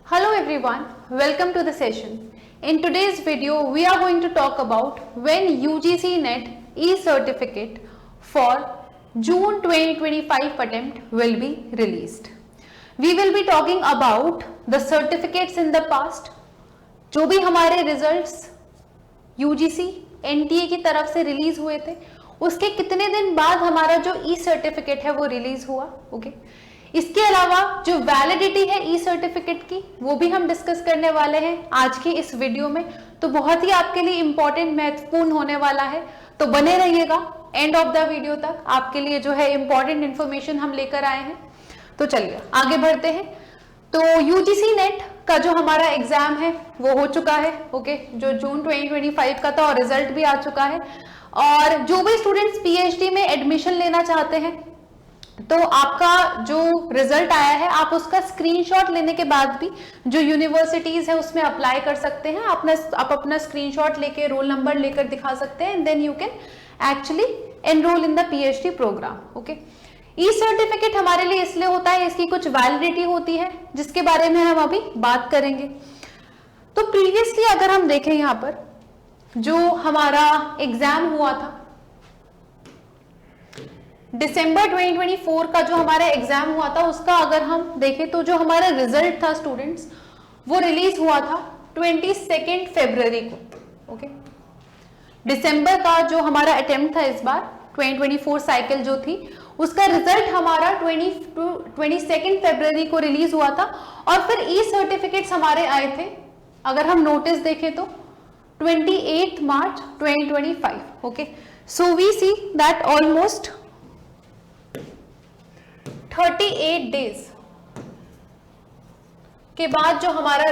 Hello everyone, welcome to the session. In today's video, we are going to talk about when UGC NET e-certificate for June 2025 attempt will be released. We will be talking about the certificates in the past, जो भी हमारे results UGC NTA की तरफ से release हुए थे, उसके कितने दिन बाद हमारा जो ई सर्टिफिकेट है वो रिलीज हुआ. ओके इसके अलावा जो वैलिडिटी है ई सर्टिफिकेट की वो भी हम डिस्कस करने वाले हैं आज की इस वीडियो में. तो बहुत ही आपके लिए इंपॉर्टेंट महत्वपूर्ण होने वाला है, तो बने रहिएगा एंड ऑफ द वीडियो तक. आपके लिए जो है इंपॉर्टेंट इंफॉर्मेशन हम लेकर आए हैं. तो चलिए आगे बढ़ते हैं. तो यूजीसी नेट का जो हमारा एग्जाम है वो हो चुका है. ओके जो जून 2025 का था और रिजल्ट भी आ चुका है. और जो भी स्टूडेंट्स पीएचडी में एडमिशन लेना चाहते हैं तो आपका जो रिजल्ट आया है आप उसका स्क्रीनशॉट लेने के बाद भी जो यूनिवर्सिटीज है उसमें अप्लाई कर सकते हैं. आप अपना स्क्रीनशॉट लेके रोल नंबर लेकर दिखा सकते हैं and then you can actually enrol in the PhD programme. Okay E certificate हमारे लिए इसलिए होता है, इसकी कुछ वैलिडिटी होती है जिसके बारे में हम अभी बात करेंगे. तो प्रीवियसली अगर हम देखें यहाँ पर जो हमारा एग्जाम हुआ था दिसंबर 2024 का जो हमारा एग्जाम हुआ था उसका अगर हम देखें तो जो हमारा रिजल्ट था स्टूडेंट्स वो रिलीज हुआ था 22 फरवरी को. ओके दिसंबर का जो हमारा अटेम्प्ट था इस बार 2024 साइकिल जो थी उसका रिजल्ट हमारा 22 फरवरी को रिलीज हुआ था. और फिर ई सर्टिफिकेट्स हमारे आए थे अगर हम नोटिस देखें तो 28 मार्च 2025. Okay so we see that almost 38 days के बाद जो हमारा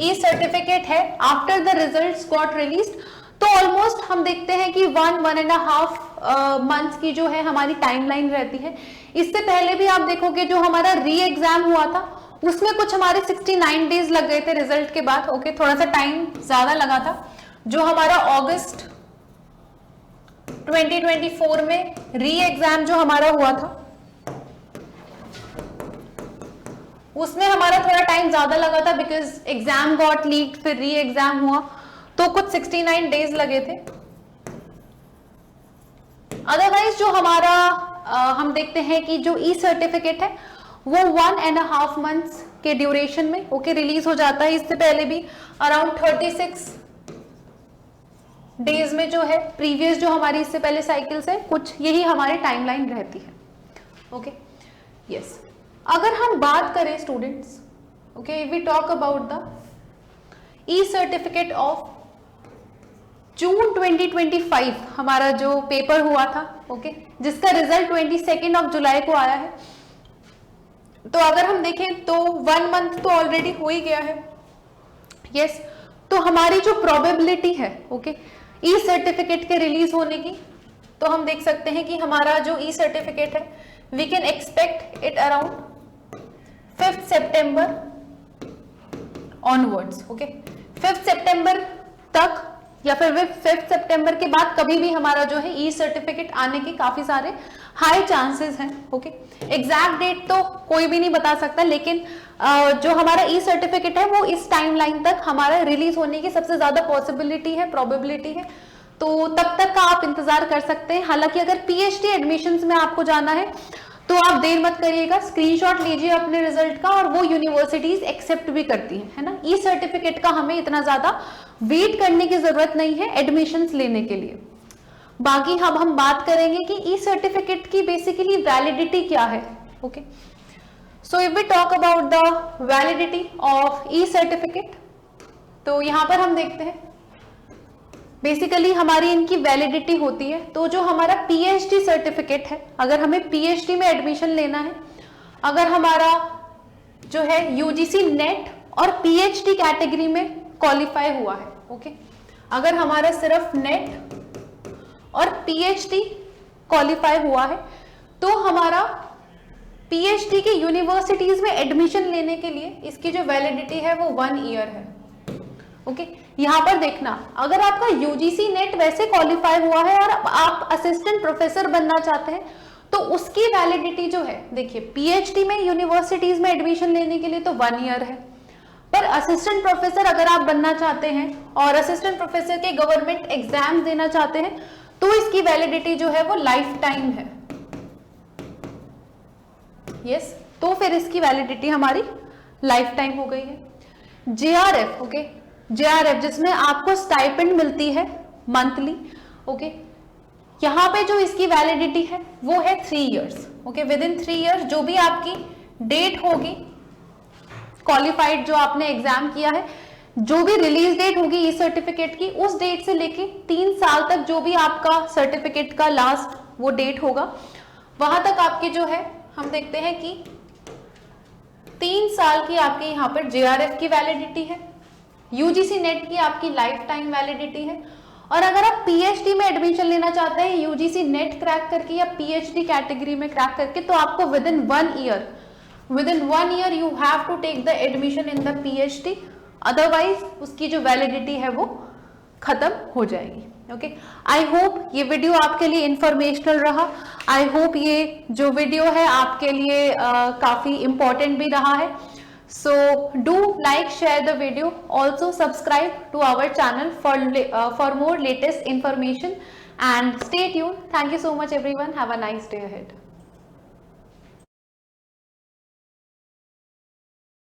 ई सर्टिफिकेट है after the results got released, तो ऑलमोस्ट हम देखते हैं कि 1.5 मंथ्स की जो है हमारी टाइमलाइन रहती है. इससे पहले भी आप देखोगे जो हमारा री एग्जाम हुआ था उसमें कुछ हमारे 69 डेज लग गए थे रिजल्ट के बाद. ओके थोड़ा सा टाइम ज्यादा लगा था. जो हमारा अगस्त 2024 में री एग्जाम जो हमारा हुआ था उसमें हमारा थोड़ा टाइम ज्यादा लगा था बिकॉज एग्जाम गॉट लीक्ड, फिर री एग्जाम हुआ तो कुछ 69 डेज लगे थे. अदरवाइज जो हमारा हम देखते हैं कि जो ई सर्टिफिकेट है वो 1.5 मंथ्स के ड्यूरेशन में ओके रिलीज हो जाता है. इससे पहले भी अराउंड 36 डेज में जो है प्रीवियस जो हमारी इससे पहले साइकिल से कुछ यही हमारी टाइमलाइन रहती है. ओके यस अगर हम बात करें students okay we talk about the E certificate of June 2025 हमारा जो पेपर हुआ था ओके जिसका रिजल्ट 22 जुलाई को आया है. तो अगर हम देखें तो 1 मंथ तो ऑलरेडी हो ही गया है. यस तो हमारी जो प्रोबेबिलिटी है ओके ई सर्टिफिकेट के रिलीज होने की, तो हम देख सकते हैं कि हमारा जो ई सर्टिफिकेट है we can expect it around 5 सितंबर ऑनवर्ड्स. ओके 5 सितंबर तक या फिर 5 सितंबर के बाद कभी भी हमारा जो है ई सर्टिफिकेट आने के काफी सारे हाई चांसेस हैं. ओके एग्जैक्ट डेट तो कोई भी नहीं बता सकता, लेकिन जो हमारा ई सर्टिफिकेट है वो इस टाइमलाइन तक हमारा रिलीज होने की सबसे ज्यादा पॉसिबिलिटी है, प्रोबेबिलिटी है. तो तब तक का आप इंतजार कर सकते हैं. हालांकि अगर पीएचडी एडमिशंस में आपको जाना है तो आप देर मत करिएगा, स्क्रीनशॉट लीजिए अपने रिजल्ट का और वो यूनिवर्सिटीज एक्सेप्ट भी करती है ना. ई सर्टिफिकेट का हमें इतना ज्यादा वेट करने की जरूरत नहीं है एडमिशंस लेने के लिए. बाकी हम बात करेंगे कि ई सर्टिफिकेट की बेसिकली वैलिडिटी क्या है. Okay so if we talk about the validity of E certificate, तो यहां पर हम देखते हैं बेसिकली हमारी इनकी वैलिडिटी होती है. तो जो हमारा पीएचडी सर्टिफिकेट है, अगर हमें पीएचडी में एडमिशन लेना है, अगर हमारा जो है यूजीसी नेट और पीएचडी कैटेगरी में क्वालिफाई हुआ है ओके अगर हमारा सिर्फ नेट और पीएचडी क्वालिफाई हुआ है तो हमारा पीएचडी के यूनिवर्सिटीज में एडमिशन लेने के लिए इसकी जो वैलिडिटी है वो 1 ईयर है. ओके यहां पर देखना अगर आपका यूजीसी नेट वैसे क्वालिफाई हुआ है और आप असिस्टेंट प्रोफेसर बनना चाहते हैं तो उसकी वैलिडिटी जो है देखिए पीएचडी में यूनिवर्सिटीज में एडमिशन लेने के लिए तो 1 ईयर है. पर असिस्टेंट प्रोफेसर अगर आप बनना चाहते हैं और असिस्टेंट प्रोफेसर के गवर्नमेंट एग्जाम देना चाहते हैं तो इसकी वैलिडिटी जो है वो लाइफ टाइम है। यस, तो फिर इसकी वैलिडिटी हमारी लाइफ टाइम हो गई है। जेआरएफ, ओके, जेआरएफ जिसमें आपको स्टाइपेंड मिलती है मंथली, ओके, यहां पे जो इसकी वैलिडिटी है वो है 3 years, okay, with in 3 years जो भी आपकी डेट होगी क्वालिफाइड, जो आपने एग्जाम किया है, जो भी रिलीज डेट होगी इस सर्टिफिकेट की, उस डेट से लेके 3 साल तक जो भी आपका सर्टिफिकेट का लास्ट वो डेट होगा, वहां तक आपकी जो है हम देखते हैं कि 3 साल की आपके यहाँ पर जेआरएफ की वैलिडिटी है, यूजीसी नेट की आपकी लाइफ टाइम वैलिडिटी है। और अगर आप पीएचडी में एडमिशन लेना चाहते हैं यूजीसी नेट क्रैक करके या पीएचडी कैटेगरी में क्रैक करके, तो आपको within 1 year you have to take the admission in the PhD, otherwise उसकी जो वैलिडिटी है वो खत्म हो जाएगी। ओके, आई होप ये वीडियो आपके लिए इंफॉर्मेशनल रहा। आई होप ये जो वीडियो है आपके लिए काफी इंपॉर्टेंट भी रहा है। So do like, share the video. Also subscribe to our channel for more latest information and stay tuned. Thank you so much everyone. Have a nice day ahead.